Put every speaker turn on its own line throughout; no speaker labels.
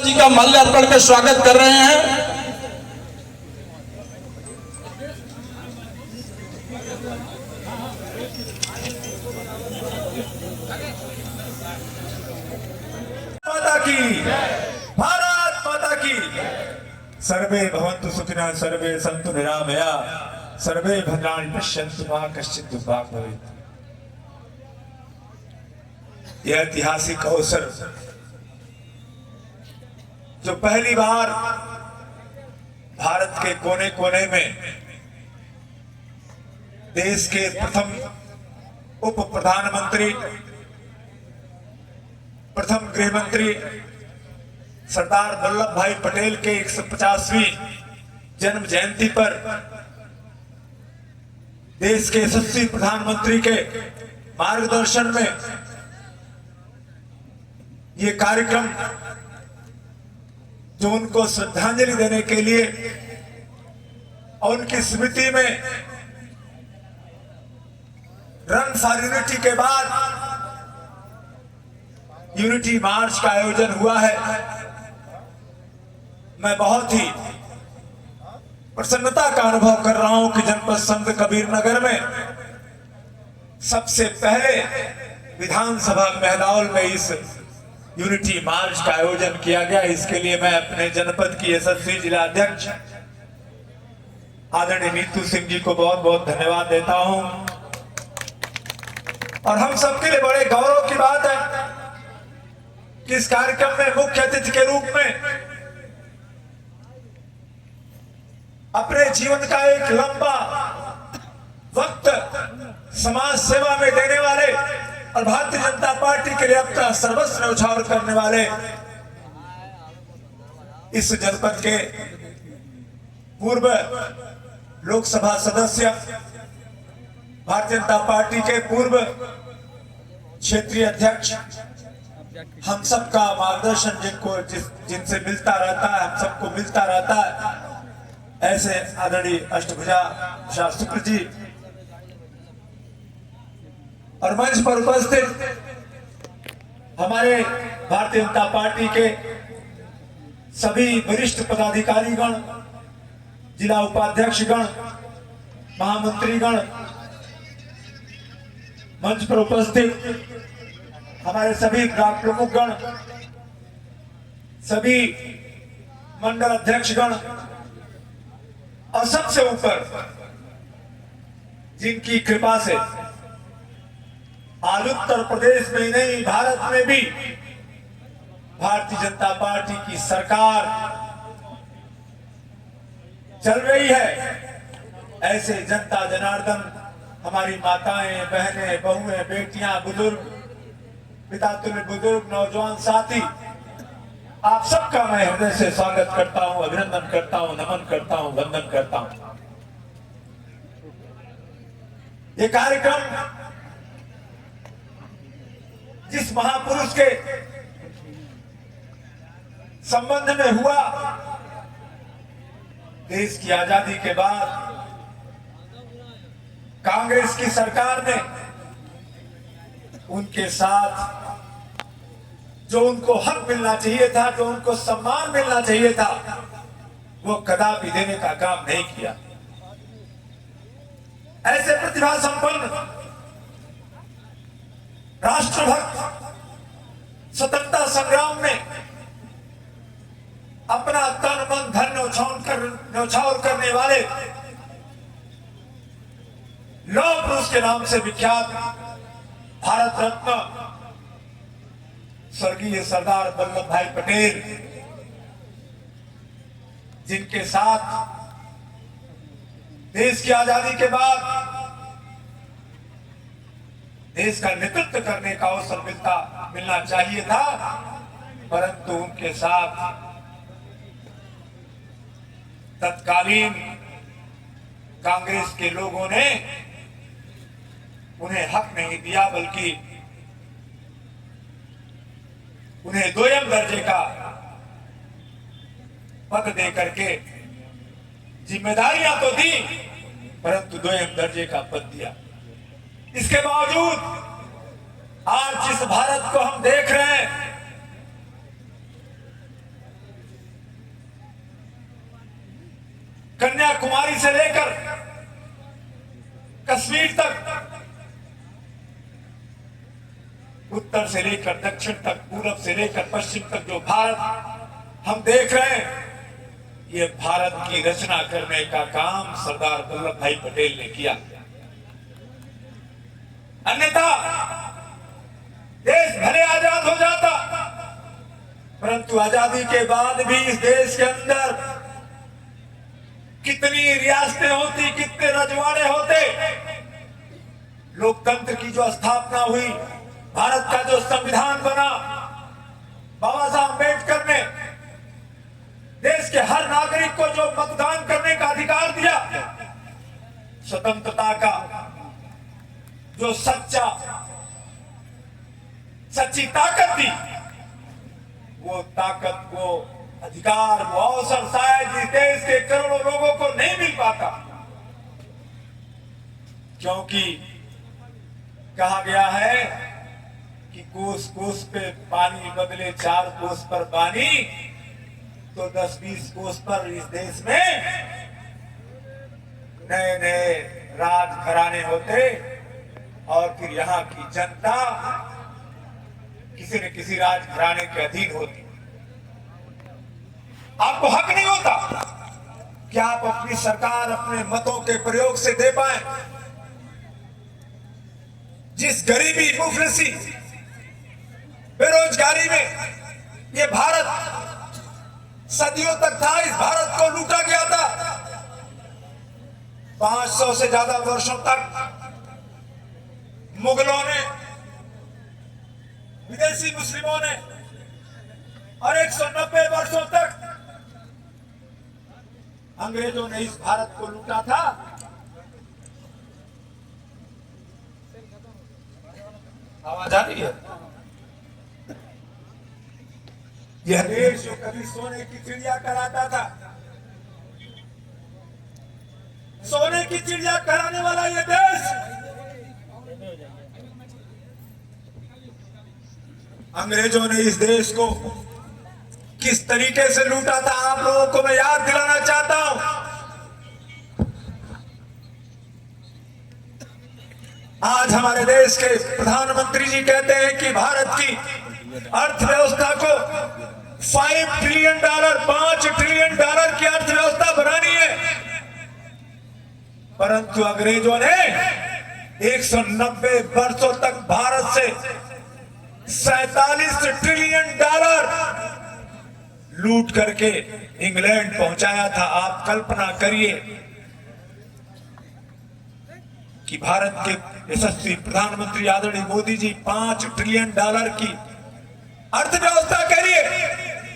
जी का माल्यार्पण में स्वागत कर रहे हैं।
माता की, भारत माता की। सर्वे भवन्तु सुखिनः, सर्वे सन्तु निरामया, सर्वे भद्राणि पश्यन्तु मा कश्चित् दुर्भाग् भवेत्। यह ऐतिहासिक अवसर जो पहली बार भारत के कोने कोने में देश के प्रथम उप प्रधानमंत्री, प्रथम गृह मंत्री सरदार वल्लभ भाई पटेल के 150वीं जन्म जयंती पर देश के यशस्वी प्रधानमंत्री के मार्गदर्शन में ये कार्यक्रम जो उनको श्रद्धांजलि देने के लिए और उनकी स्मृति में रन फॉर यूनिटी के बाद यूनिटी मार्च का आयोजन हुआ है। मैं बहुत ही प्रसन्नता का अनुभव कर रहा हूं कि जनपद संत कबीरनगर में सबसे पहले विधानसभा महलौल में इस यूनिटी मार्च का आयोजन किया गया। इसके लिए मैं अपने जनपद की यशस्वी जिला अध्यक्ष आदरणीय नीतू सिंह जी को बहुत बहुत धन्यवाद देता हूं। और हम सबके लिए बड़े गौरव की बात है कि इस कार्यक्रम में मुख्य अतिथि के रूप में अपने जीवन का एक लंबा वक्त समाज सेवा में देने वाले और भारतीय जनता पार्टी के लिए अपना सर्वस्व न्यौछावर करने वाले इस जनपद के पूर्व लोकसभा सदस्य, भारतीय जनता पार्टी के पूर्व क्षेत्रीय अध्यक्ष, हम सबका मार्गदर्शन जिनसे मिलता रहता है, हम सबको मिलता रहता है, ऐसे आदरणीय अष्टभुजा शुक्ल जी और मंच पर उपस्थित हमारे भारतीय जनता पार्टी के सभी वरिष्ठ पदाधिकारीगण, जिला उपाध्यक्षगण, महामंत्रीगण, मंच पर उपस्थित हमारे सभी ब्लॉक प्रमुखगण, सभी मंडल अध्यक्षगण और सबसे ऊपर जिनकी कृपा से आज उत्तर प्रदेश में ही नहीं भारत में भी भारतीय जनता पार्टी की सरकार चल रही है, ऐसे जनता जनार्दन, हमारी माताएं, बहनें, बहुएं, बेटियां, बुजुर्ग, पिता तुल्य बुजुर्ग, नौजवान साथी, आप सबका मैं हृदय से स्वागत करता हूं, अभिनंदन करता हूं, नमन करता हूं, वंदन करता हूं। ये कार्यक्रम जिस महापुरुष के संबंध में हुआ, देश की आजादी के बाद कांग्रेस की सरकार ने उनके साथ जो उनको हक मिलना चाहिए था, जो उनको सम्मान मिलना चाहिए था, वो कदापि देने का काम नहीं किया। ऐसे प्रतिभा संपन्न राष्ट्रभक्त स्वतंत्रता संग्राम में अपना तन मन धन न्यौछावर करने वाले लौह पुरुष के नाम से विख्यात भारत रत्न स्वर्गीय सरदार वल्लभ भाई पटेल, जिनके साथ देश की आजादी के बाद देश का नेतृत्व करने का अवसर मिलना चाहिए था, परंतु उनके साथ तत्कालीन कांग्रेस के लोगों ने उन्हें हक नहीं दिया, बल्कि उन्हें दोयम दर्जे का पद दे करके जिम्मेदारियां तो दी, परंतु दोयम दर्जे का पद दिया। इसके बावजूद आज जिस भारत को हम देख रहे हैं, कन्याकुमारी से लेकर कश्मीर तक, उत्तर से लेकर दक्षिण तक, पूरब से लेकर पश्चिम तक जो भारत हम देख रहे हैं, ये भारत की रचना करने का काम सरदार वल्लभ भाई पटेल ने किया। अन्यथा देश भले आजाद हो जाता, परंतु आजादी के बाद भी इस देश के अंदर कितनी रियासतें होती, कितने रजवाड़े होते, लोकतंत्र की जो स्थापना हुई, भारत का जो संविधान बना, बाबा साहब अम्बेडकर ने देश के हर नागरिक को जो मतदान करने का अधिकार दिया, स्वतंत्रता का जो सच्ची ताकत दी, वो ताकत, वो अधिकार, वो अवसर शायद इस देश के करोड़ों लोगों को नहीं मिल पाता, क्योंकि कहा गया है कि कोस कोस पे पानी बदले 4 कोस पर पानी, तो 10-20 कोस पर इस देश में नए नए राजघराने होते और फिर यहाँ की जनता किसी न किसी राजघराने के अधीन होती। आपको हक नहीं होता कि आप अपनी सरकार अपने मतों के प्रयोग से दे पाए। जिस गरीबी, मुफलिसी, बेरोजगारी में ये भारत सदियों तक था, इस भारत को लूटा गया था। 500 से ज्यादा वर्षों तक मुगलों ने, विदेशी मुस्लिमों ने, और 190 वर्षों तक अंग्रेजों ने इस भारत को लूटा था। आवाज आ रही है? यह देश जो कभी सोने की चिड़िया कराता था, सोने की चिड़िया कराने वाला यह देश अंग्रेजों ने इस देश को किस तरीके से लूटा था, आप लोगों को मैं याद दिलाना चाहता हूं। आज हमारे देश के प्रधानमंत्री जी कहते हैं कि भारत की अर्थव्यवस्था को $5 ट्रिलियन, $5 ट्रिलियन की अर्थव्यवस्था बनानी है, परंतु अंग्रेजों ने 190 वर्षों तक भारत से $47 ट्रिलियन लूट करके इंग्लैंड पहुंचाया था। आप कल्पना करिए कि भारत के यशस्वी प्रधानमंत्री आदरणीय मोदी जी $5 ट्रिलियन की अर्थव्यवस्था के लिए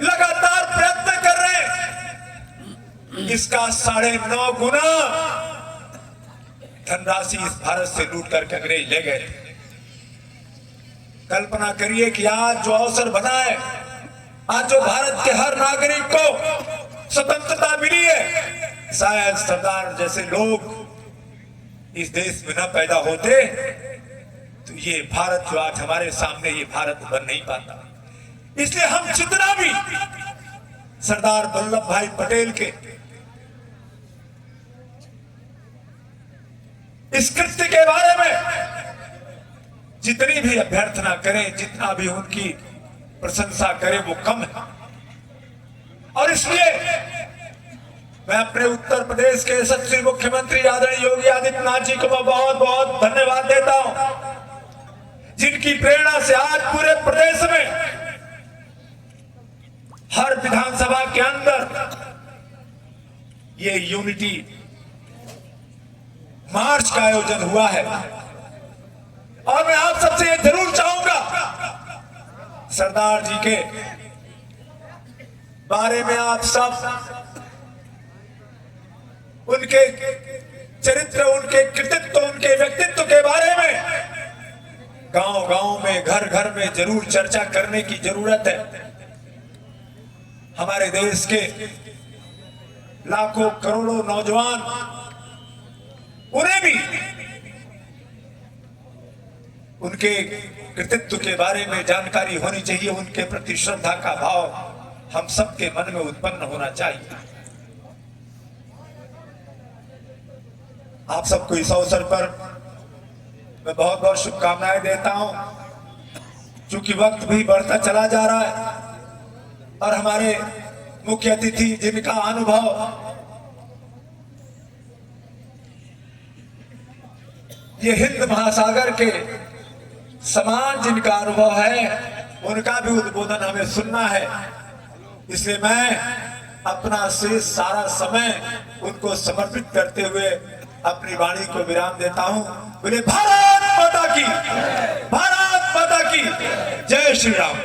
लगातार प्रयत्न कर रहे हैं। इसका 9.5 गुना धनराशि इस भारत से लूट करके अंग्रेज ले गए। कल्पना करिए कि आज जो अवसर बना है, आज जो भारत के हर नागरिक को स्वतंत्रता मिली है, शायद सरदार जैसे लोग इस देश में न पैदा होते तो ये भारत जो आज हमारे सामने, ये भारत बन नहीं पाता। इसलिए हम जितना भी सरदार वल्लभ भाई पटेल के इस कृत्य के बारे में जितनी भी अभ्यर्थना करें, जितना भी उनकी प्रशंसा करें, वो कम है। और इसलिए मैं अपने उत्तर प्रदेश के यशस्वी मुख्यमंत्री आदरणीय योगी आदित्यनाथ जी को बहुत बहुत धन्यवाद देता हूं, जिनकी प्रेरणा से आज पूरे प्रदेश में हर विधानसभा के अंदर ये यूनिटी मार्च का आयोजन हुआ है। और मैं आप सबसे ये जरूर चाहूंगा, सरदार जी के बारे में आप सब उनके चरित्र, उनके कृतित्व, उनके व्यक्तित्व के बारे में गांव-गांव में, घर-घर में जरूर चर्चा करने की जरूरत है। हमारे देश के लाखों करोड़ों नौजवान, उन्हें भी उनके कृतित्व के बारे में जानकारी होनी चाहिए, उनके प्रति श्रद्धा का भाव हम सबके मन में उत्पन्न होना चाहिए। आप सबको इस अवसर पर मैं बहुत बहुत शुभकामनाएं देता हूं। चूंकि वक्त भी बढ़ता चला जा रहा है और हमारे मुख्य अतिथि जिनका अनुभव ये हिंद महासागर के समान जिनका अनुभव है, उनका भी उद्बोधन हमें सुनना है। इसलिए मैं अपना शेष सारा समय उनको समर्पित करते हुए अपनी वाणी को विराम देता हूं। बोले भारत माता की, भारत माता की जय श्री राम।